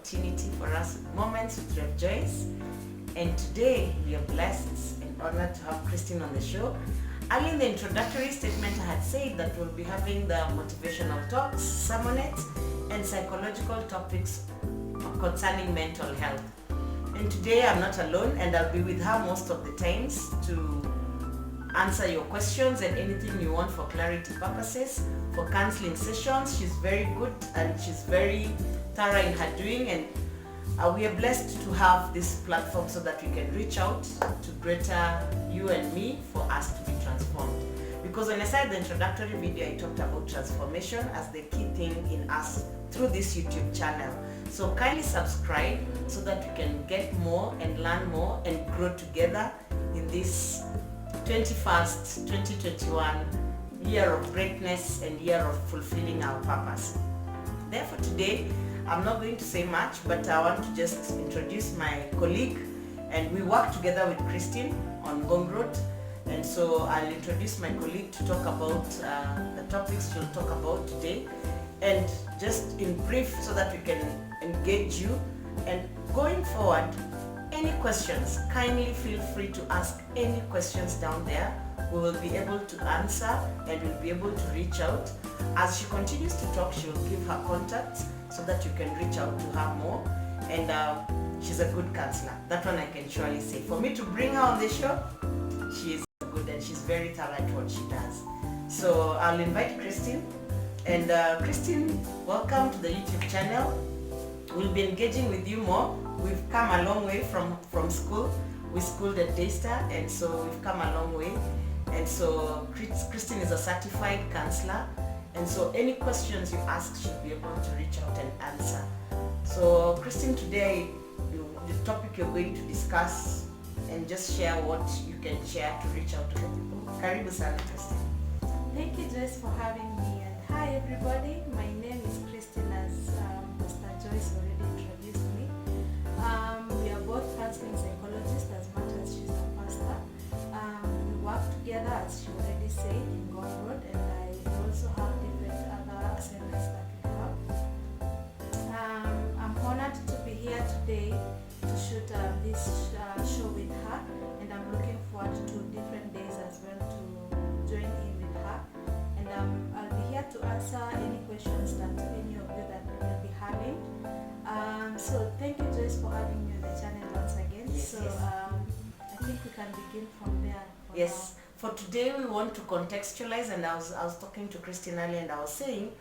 opportunity for us with Moments with Rev Joyce. And today we are blessed and honored to have Christine on the show. Early in the introductory statement, I had said that we'll be having the motivational talks, sermonettes, and psychological topics concerning mental health. And today I'm not alone, and I'll be with her most of the times to answer your questions and anything you want for clarity purposes, for counseling sessions. She's very good and she's very thorough in her doing, and we are blessed to have this platform so that we can reach out to greater you and me for us to be transformed. Because when I said the introductory video, I talked about transformation as the key thing in us through this YouTube channel. So kindly subscribe so that we can get more and learn more and grow together in this 21st 2021 year of greatness and year of fulfilling our purpose. Therefore today I'm not going to say much, but I want to just introduce my colleague, and we work together with Christine on Gong Road. And so I'll introduce my colleague to talk about the topics she'll talk about today, and just in brief so that we can engage you. And going forward, any questions, kindly feel free to ask any questions down there. We will be able to answer and we'll be able to reach out. As she continues to talk, she will give her contacts so that you can reach out to her more. And she's a good counselor. That one I can surely say. For me to bring her on the show, she is good and she's very thorough at what she does. So I'll invite Christine. And Christine, welcome to the YouTube channel. We'll be engaging with you more. We've come a long way from school. We schooled at Daystar, and so we've come a long way. And so Christine is a certified counselor, and so any questions you ask, she'll be able to reach out and answer. So Christine, today the topic you're going to discuss, and just share what you can share to reach out to the people. Karibu sana, Christine. Thank you, Joyce, for having me. And hi, everybody. My name is Christine, as Pastor Joyce already introduced me. We are both counseling psychologists as much as she's a pastor. We work together, as she already said, in God Road, and I also have different other assignments that we have. I'm honored to be here today to shoot this show with her, and I'm looking forward to different days as well to join in with her. And I'll be here to answer any questions that any of you that will be having. So thank you, Joyce, for having me on the channel once again. Yes, I think we can begin from there. Yes. For today we want to contextualize, and I was talking to Christine earlier, and I was saying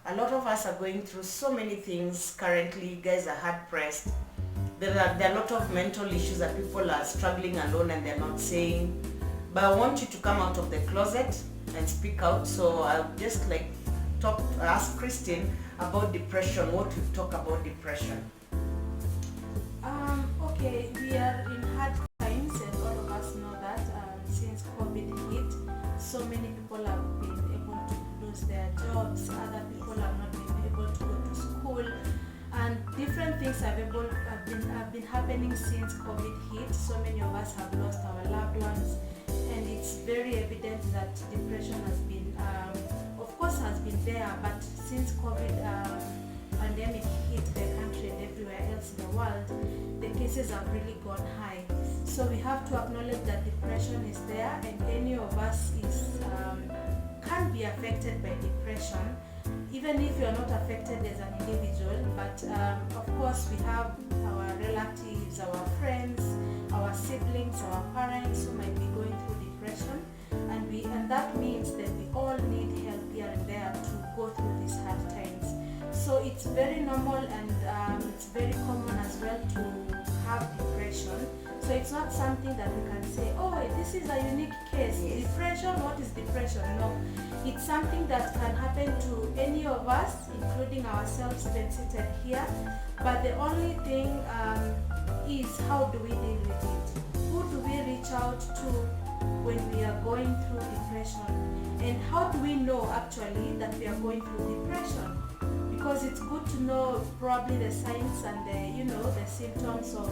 a lot of us are going through so many things currently. You guys are hard pressed. There are a lot of mental issues that people are struggling alone and they're not saying. But I want you to come out of the closet and speak out. So I'll just ask Christine about depression, what we talk about depression. Okay, we are in hard times, and all of us know that since COVID hit, so many people have been able to lose their jobs, other people have not been able to go to school, and different things have been happening since COVID hit. So many of us have lost our loved ones, and it's very evident that depression has been, of course, has been there, but since COVID pandemic hit the country and everywhere else in the world, the cases have really gone high. So we have to acknowledge that depression is there, and any of us can be affected by depression, even if you are not affected as an individual. But of course, we have our relatives, our friends, our siblings, our parents who might be going through depression, and that means that we all need help here and there to go through these hard times. So it's very normal, and it's very common as well to have depression. So it's not something that we can say, oh, this is a unique case. Yes. Depression, what is depression? No, it's something that can happen to any of us, including ourselves even seated here. But the only thing is, how do we deal with it? Who do we reach out to when we are going through depression? And how do we know actually that we are going through depression? Because it's good to know probably the signs and the symptoms of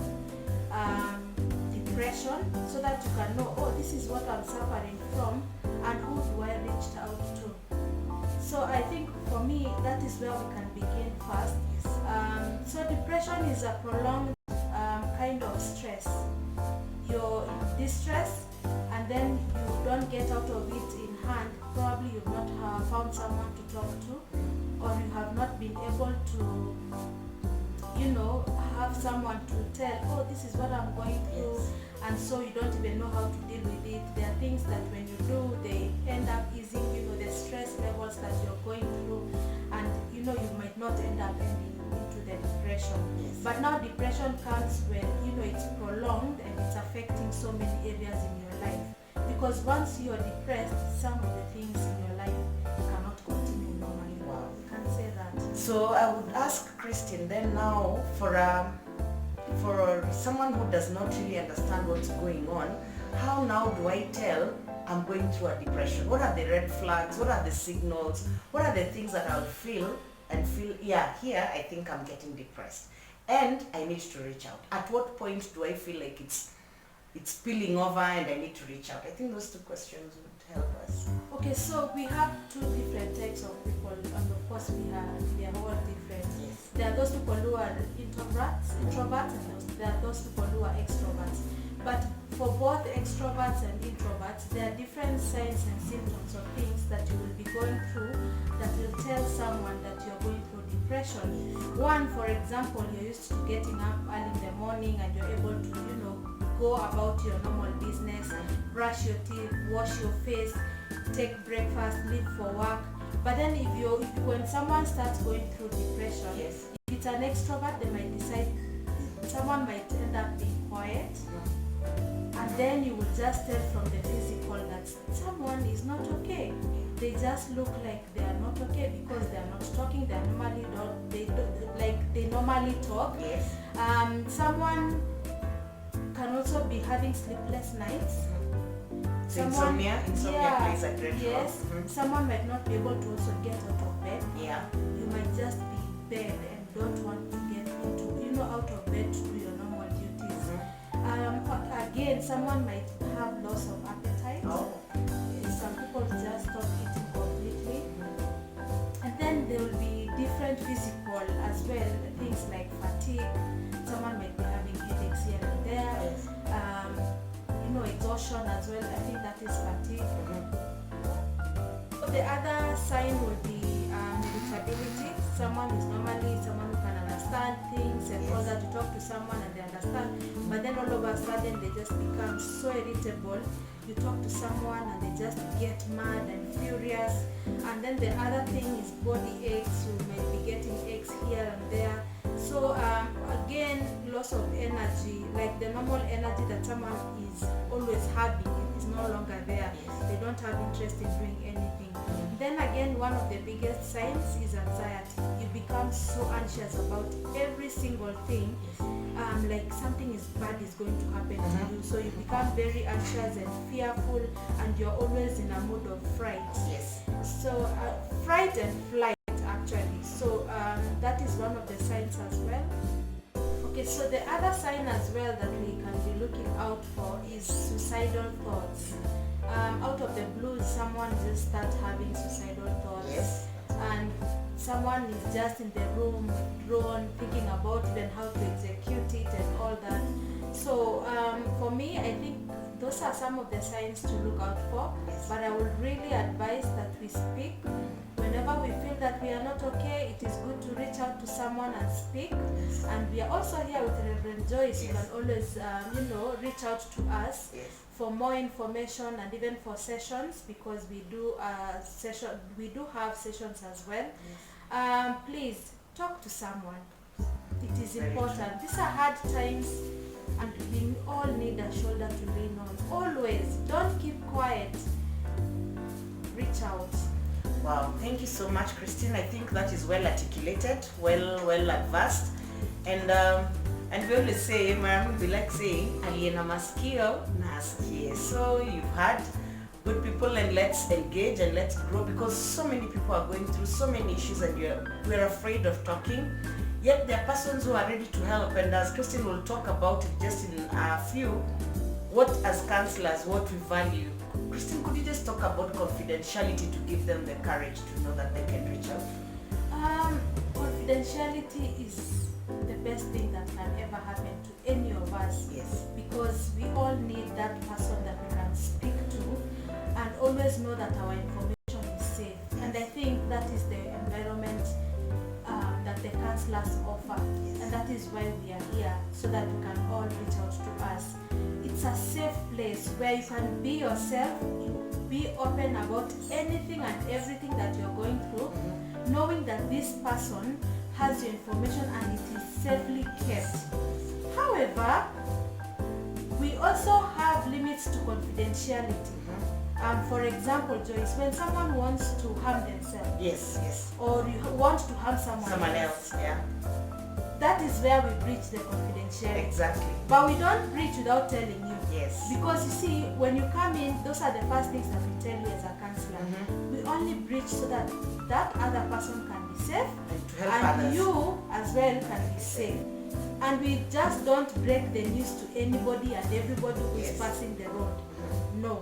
depression, so that you can know, oh, this is what I'm suffering from, and who do I reach out to. So I think for me, that is where we can begin first. So depression is a prolonged kind of stress. You're in distress and then you don't get out of it in hand. Probably you've not found someone to talk to, or you have not been able to, have someone to tell, oh, this is what I'm going through. Yes. And so you don't even know how to deal with it. There are things that when you do, they end up easing, the stress levels that you're going through, and you might not end up ending into the depression. Yes. But now depression comes when it's prolonged and it's affecting so many areas in your life. Because once you're depressed, some of the things in your life cannot continue normally. Wow. You can say that. So I would ask Christine then now for someone who does not really understand what's going on, how now do I tell I'm going through a depression? What are the red flags? What are the signals? What are the things that I'll feel, yeah, here I think I'm getting depressed and I need to reach out? At what point do I feel like it's spilling over and I need to reach out? I think those two questions would help us. Okay, so we have two different types of people, and of course they are all different. Yes. There are those people who are introverts, and there are those people who are extroverts. But for both extroverts and introverts, there are different signs and symptoms of things that you will be going through that will tell someone that you're going through depression. One, for example, you're used to getting up early in the morning and you're able to, go about your normal business, brush your teeth, wash your face, take breakfast, leave for work. But then when someone starts going through depression, yes, if it's an extrovert, they might decide, someone might end up being quiet, and then you will just tell from the physical that someone is not okay. They just look like they are not okay because they are not talking. They normally talk. yes, Someone can also be having sleepless nights. so insomnia plays a great role. Yes. Someone might not be able to also get out of bed. Yeah. You might just be in bed and don't want to get out of bed to do your normal duties. Again, someone might have loss of appetite. Oh. Some people just stop eating completely. And then there will be different physical as well, things like fatigue. Someone might be having headaches here and there. Yes. Exhaustion as well. I think that is fatigue. The other sign would be irritability. Someone is normally someone who can understand things and all that. You talk to someone and they understand, but then all of a sudden they just become so irritable. You talk to someone and they just get mad and furious. And then the other thing is body aches. You might be getting aches here and there. So again, loss of energy, like the normal energy that someone is always having is no longer there. They don't have interest in doing anything. Then again, one of the biggest signs is anxiety. You become so anxious about every single thing, like something bad is going to happen to you. So you become very anxious and fearful, and you're always in a mood of fright. Yes. So fright and flight actually. So that is one of the signs as well. Okay, so the other sign as well that we can be looking out for is suicidal thoughts. Out of the blue, someone just starts having suicidal thoughts. Yes. And someone is just in the room withdrawn, thinking about even how to execute it and all that. So for me, I think those are some of the signs to look out for. But I would really advise that we speak. Whenever we feel that we are not okay, it is good to reach out to someone and speak. And we are also here with Rev Joyce. You can always, reach out to us for more information and even for sessions, because we do have sessions as well. Please talk to someone. It is important. These are hard times, and we all need a shoulder to lean on. Always, don't keep quiet. Reach out. Wow, thank you so much, Christine. I think that is well articulated, well advanced, and we always say, we like saying, aliye masikio na asikie. So you've had good people, and let's engage and let's grow, because so many people are going through so many issues, and we're afraid of talking. Yet there are persons who are ready to help, and as Christine will talk about it just in a few, what as counselors, what we value. Christine, could you just talk about confidentiality to give them the courage to know that they can reach out? Confidentiality is the best thing that can ever happen to any of us. Yes. Because we all need that person that we can speak to and always know that our information is safe. And I think that is the environment that the counselors offer. And that is why we are here, so that you can all reach out to us. It's a safe place where you can be yourself, be open about anything and everything that you're going through, knowing that this person has your information and it is safely kept. However, we also have limits to confidentiality. For example, Joyce, when someone wants to harm themselves, Yes. or you want to harm someone else, yeah. that is where we breach the confidentiality. Exactly. But we don't breach without telling you. Yes. Because you see, when you come in, those are the first things that we tell you as a counselor. We only breach so that that other person can be safe, And to help and others. you as well can be safe. And we just don't break the news to anybody and everybody who is Yes. passing the road. No.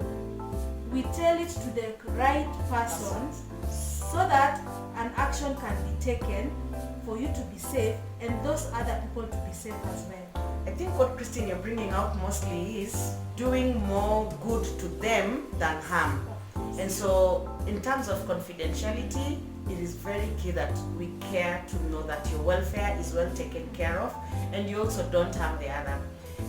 We tell it to the right person so that an action can be taken for you to be safe and those other people to be safe as well. I think what Christine you're bringing out mostly is doing more good to them than harm. And so in terms of confidentiality, it is very key that we care to know that your welfare is well taken care of and you also don't harm the other.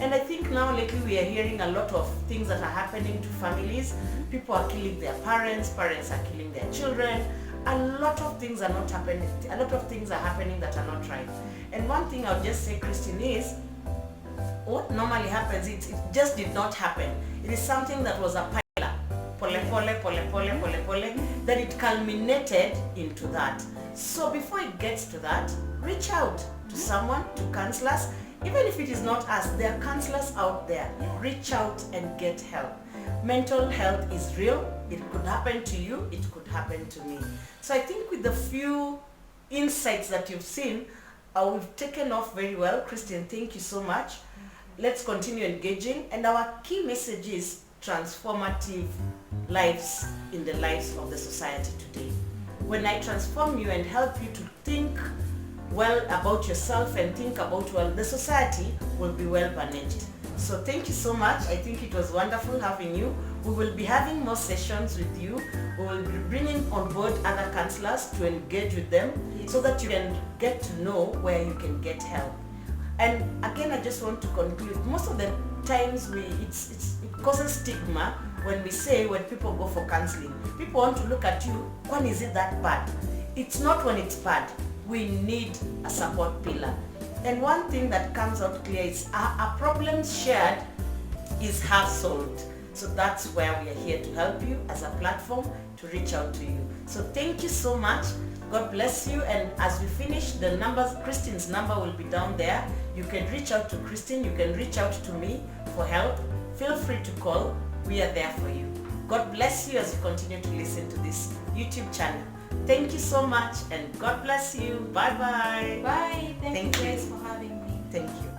And I think now lately we are hearing a lot of things that are happening to families. People are killing their parents, parents are killing their children. A lot of things are not happening. A lot of things are happening that are not right. And one thing I'll just say, Christine, is what normally happens, it just did not happen. It is something that was a pillar, that it culminated into that. So before it gets to that, reach out to someone, to counselors. Even if it is not us, there are counselors out there. Reach out and get help. Mental health is real. It could happen to you, it could happen to me. So I think with the few insights that you've seen, we've taken off very well. Christian, thank you so much. Let's continue engaging. And our key message is transformative lives in the lives of the society today. When I transform you and help you to think well about yourself and think about, well, the society will be well managed. So thank you so much. I think it was wonderful having you. We will be having more sessions with you. We will be bringing on board other counselors to engage with them so that you can get to know where you can get help. And again, I just want to conclude. Most of the times it causes stigma when we say when people go for counseling. People want to look at you, when is it that bad? It's not when it's bad. We need a support pillar. And one thing that comes out clear is our problems shared is half solved. So that's where we are here to help you as a platform to reach out to you. So thank you so much. God bless you. And as we finish, the numbers, Christine's number will be down there. You can reach out to Christine. You can reach out to me for help. Feel free to call. We are there for you. God bless you as you continue to listen to this YouTube channel. Thank you so much and God bless you. Bye-bye. Bye. Thank you Thank you. guys for having me. Thank you.